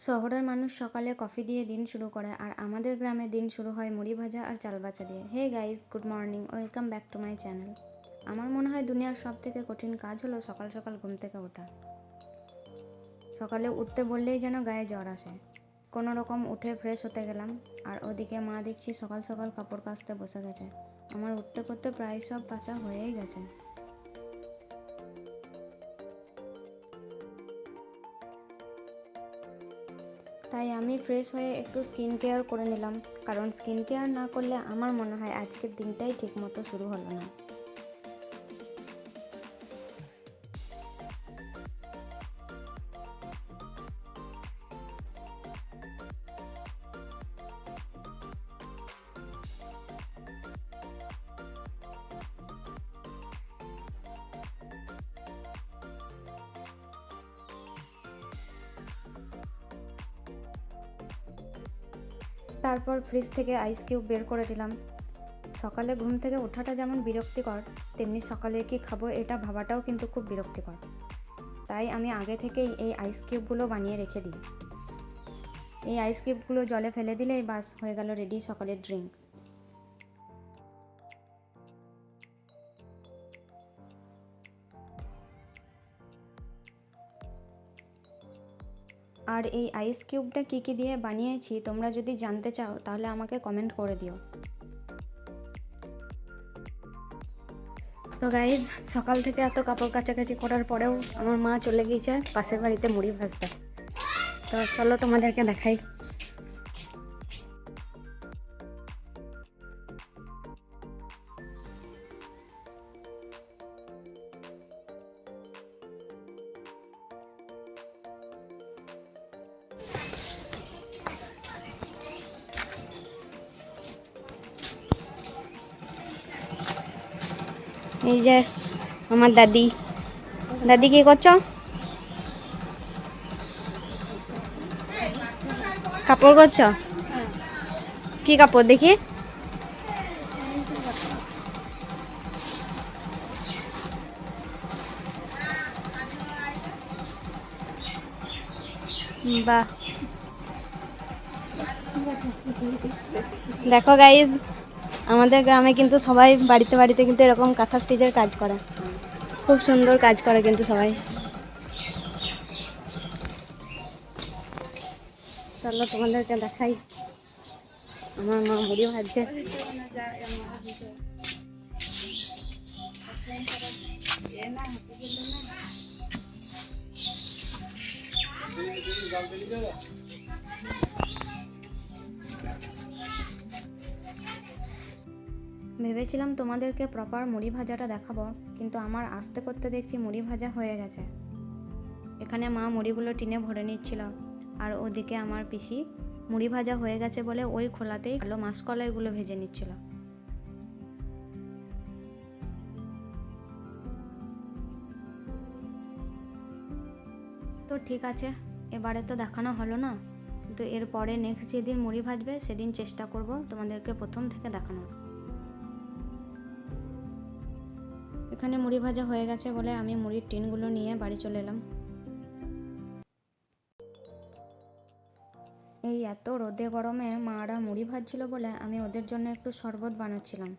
শহরের মানুষ সকালে কফি দিয়ে দিন শুরু করে আর আমাদের গ্রামে দিন শুরু হয় মুড়ি ভাজা আর চাল বাছা দিয়ে। Hey guys, good morning, welcome back to my channel. আমার মনে হয় দুনিয়ার সব থেকে কঠিন কাজ হলো সকাল সকাল ঘুম থেকে ওঠা। সকালে উঠতে বললেই যেন গায়ে জ্বর আসে। কোনো রকম উঠে ফ্রেশ হতে গেলাম, আর ওদিকে মা দেখছি সকাল সকাল কাপড় কাচতে বসে গেছে। আমার উঠতে করতে প্রায় সব কাচা হয়েই গেছে। তাই আমি ফ্রেশ হয়ে একটু স্কিন কেয়ার করে নিলাম, কারণ স্কিন কেয়ার না করলে আমার মনে হয় আজকের দিনটাই ঠিকমতো শুরু হলো না। তারপর ফ্রিজ থেকে আইস কিউব বের করে দিলাম। সকালে ঘুম থেকে ওঠাটা যেমন বিরক্তিকর, তেমনি সকালে কি খাবো এটা ভাবাটাও কিন্তু খুব বিরক্তিকর। তাই আমি আগে থেকেই এই আইস কিউবগুলো বানিয়ে রেখে দিই। এই আইস কিউবগুলো জলে ফেলে দিলেই বাস হয়ে গেল রেডি সকালের ড্রিঙ্ক। আর এই আইস কিউবটা কী কী দিয়ে বানিয়েছি তোমরা যদি জানতে চাও তাহলে আমাকে কমেন্ট করে দিও। তো গাইজ, সকাল থেকে এত কাপড় কাচাকাচি করার পরেও আমার মা চলে গিয়েছে পাশের বাড়িতে মুড়ি ভাজতে। তো চলো তোমাদেরকে দেখাই। এই যে আমার দাদি। দাদি কি করছো? কাপড় করছো? কি কাপড় দেখি? বাহ, দেখো গাইজ, আমাদের গ্রামে কিন্তু সবাই বাড়িতে বাড়িতে কিন্তু এরকম কাঁথা স্টিচের কাজ করে। খুব সুন্দর কাজ করে কিন্তু সবাই। চলো তোমাদেরকে দেখাই। আমার মা মুড়ি ভাজছে। ভেবেছিলাম তোমাদেরকে প্রপার মুড়ি ভাজাটা দেখাবো, কিন্তু আমার আস্তে করতে দেখছি মুড়ি ভাজা হয়ে গেছে। এখানে মা মুড়িগুলো টিনে ভরে নিচ্ছিল, আর ওদিকে আমার পিসি মুড়ি ভাজা হয়ে গেছে বলে ওই খোলাতেই কালো মাসকলাইগুলো ভেজে নিচ্ছিল। তো ঠিক আছে, এবারে তো দেখানো হলো না, কিন্তু এরপরে নেক্সট যেদিন মুড়ি ভাজবে সেদিন চেষ্টা করব তোমাদেরকে প্রথম থেকে দেখানোর। এখানে মুড়ি ভাজা হয়ে গেছে বলে আমি মুড়ির টিনগুলো নিয়ে বাড়ি চলে এলাম। এই এত রোদে গরমে মারা মুড়ি ভাজছিল বলে আমি ওদের জন্য একটু শরবত বানাচ্ছিলাম।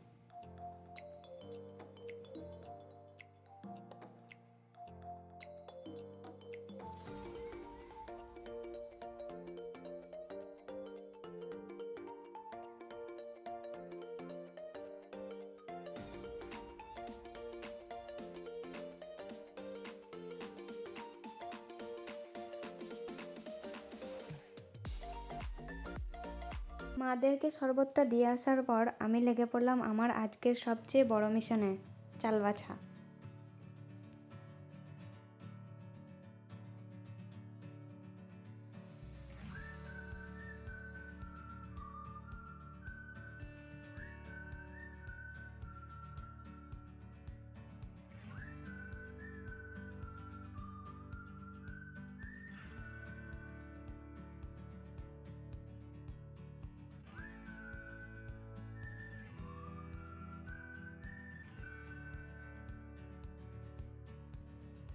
মাদেরকে শরবতটা দিয়ে আসার পর আমি লেগে পড়লাম আমার আজকের সবচেয়ে বড় মিশনে, চাল বাছা।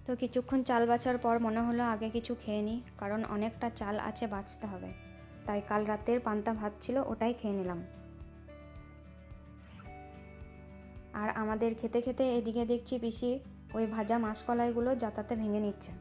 তো কিছুক্ষণ চাল বাছার পর মনে হলো আগে কিছু খেয়ে নিই, কারণ অনেকটা চাল আছে বাছতে হবে। তাই কাল রাতের পান্তা ভাত ছিল, ওটাই খেয়ে নিলাম। আর আমাদের খেতে খেতে এদিকে দেখছি পিসি ওই ভাজা মাসকলাইগুলো যাতাতে ভেঙে নিচ্ছে।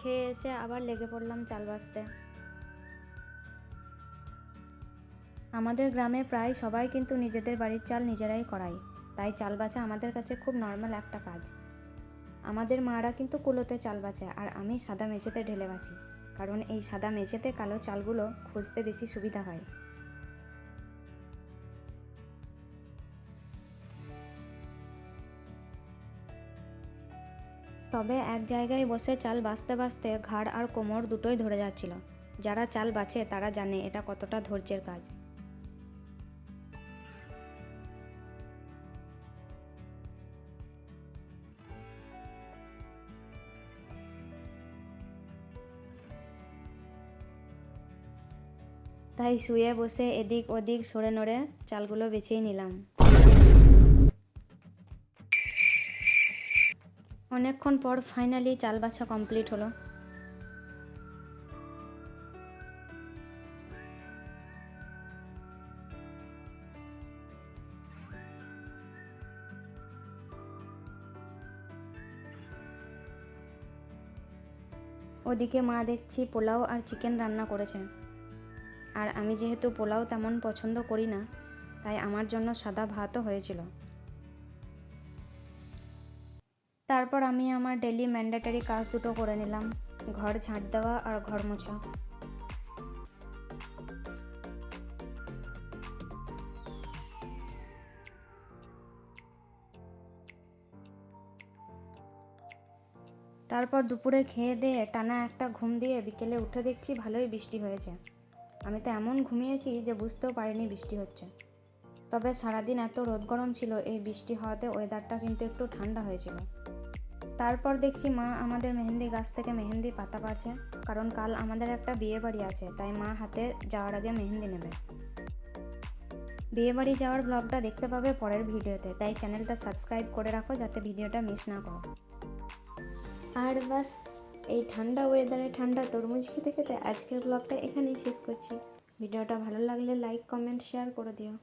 খেয়ে এসে আবার লেগে পড়লাম চাল বাছতে। আমাদের গ্রামে প্রায় সবাই কিন্তু নিজেদের বাড়ির চাল নিজেরাই করায়, তাই চাল বাছা আমাদের কাছে খুব নর্মাল একটা কাজ। আমাদের মারা কিন্তু কুলোতে চাল বাছে, আর আমি সাদা মেঝেতে ঢেলে বাছি, কারণ এই সাদা মেঝেতে কালো চালগুলো খুঁজতে বেশি সুবিধা হয়। তবে এক জায়গায় বসে চাল বাছতে বাছতে ঘাড় আর কোমর দুটোই ধরে যাচ্ছিল। যারা চাল বাছে তারা জানে এটা কতটা ধৈর্যের কাজ। তাই শুয়ে বসে এদিক ওদিক সরে নড়ে চালগুলো বেছেই নিলাম। অনেকক্ষণ পর ফাইনালি চাল বাছা কমপ্লিট হলো। ওদিকে মা দেখছি পোলাও আর চিকেন রান্না করেছে, আর আমি যেহেতু পোলাও তেমন পছন্দ করি না, তাই আমার জন্য সাদা ভাতও হয়েছিল। তারপর আমি আমার ডেলি ম্যান্ডেটরি কাজ দুটো করে নিলাম, ঘর ঝাঁট দেওয়া আর ঘর মোছা। তারপর দুপুরে খেয়ে দিয়ে টানা একটা ঘুম দিয়ে বিকেলে উঠে দেখছি ভালোই বৃষ্টি হয়েছে। আমি তো এমন ঘুমিয়েছি যে বুঝতেও পারিনি বৃষ্টি হচ্ছে। তবে সারাদিন এত রোদ গরম ছিল, এই বৃষ্টি হওয়াতে ওয়েদারটা কিন্তু একটু ঠান্ডা হয়েছিল। তারপর দেখছি মা আমাদের মেহেন্দি গাছ থেকে মেহেন্দি পাতা পারছে, কারণ কাল আমাদের একটা বিয়ে বাড়ি আছে, তাই মা হাতে যাওয়ার আগে মেহেন্দি নেবে। বিয়ে বাড়ি যাওয়ার ব্লগটা দেখতে পাবে পরের ভিডিওতে, তাই চ্যানেলটা সাবস্ক্রাইব করে রাখো যাতে ভিডিওটা মিস না করো। আর বাস, এই ঠান্ডা ওয়েদারে ঠান্ডা তরমুজ খেতে খেতে আজকের ব্লগটা এখানেই শেষ করছি। ভিডিওটা ভালো লাগলে লাইক, কমেন্ট, শেয়ার করে দিও।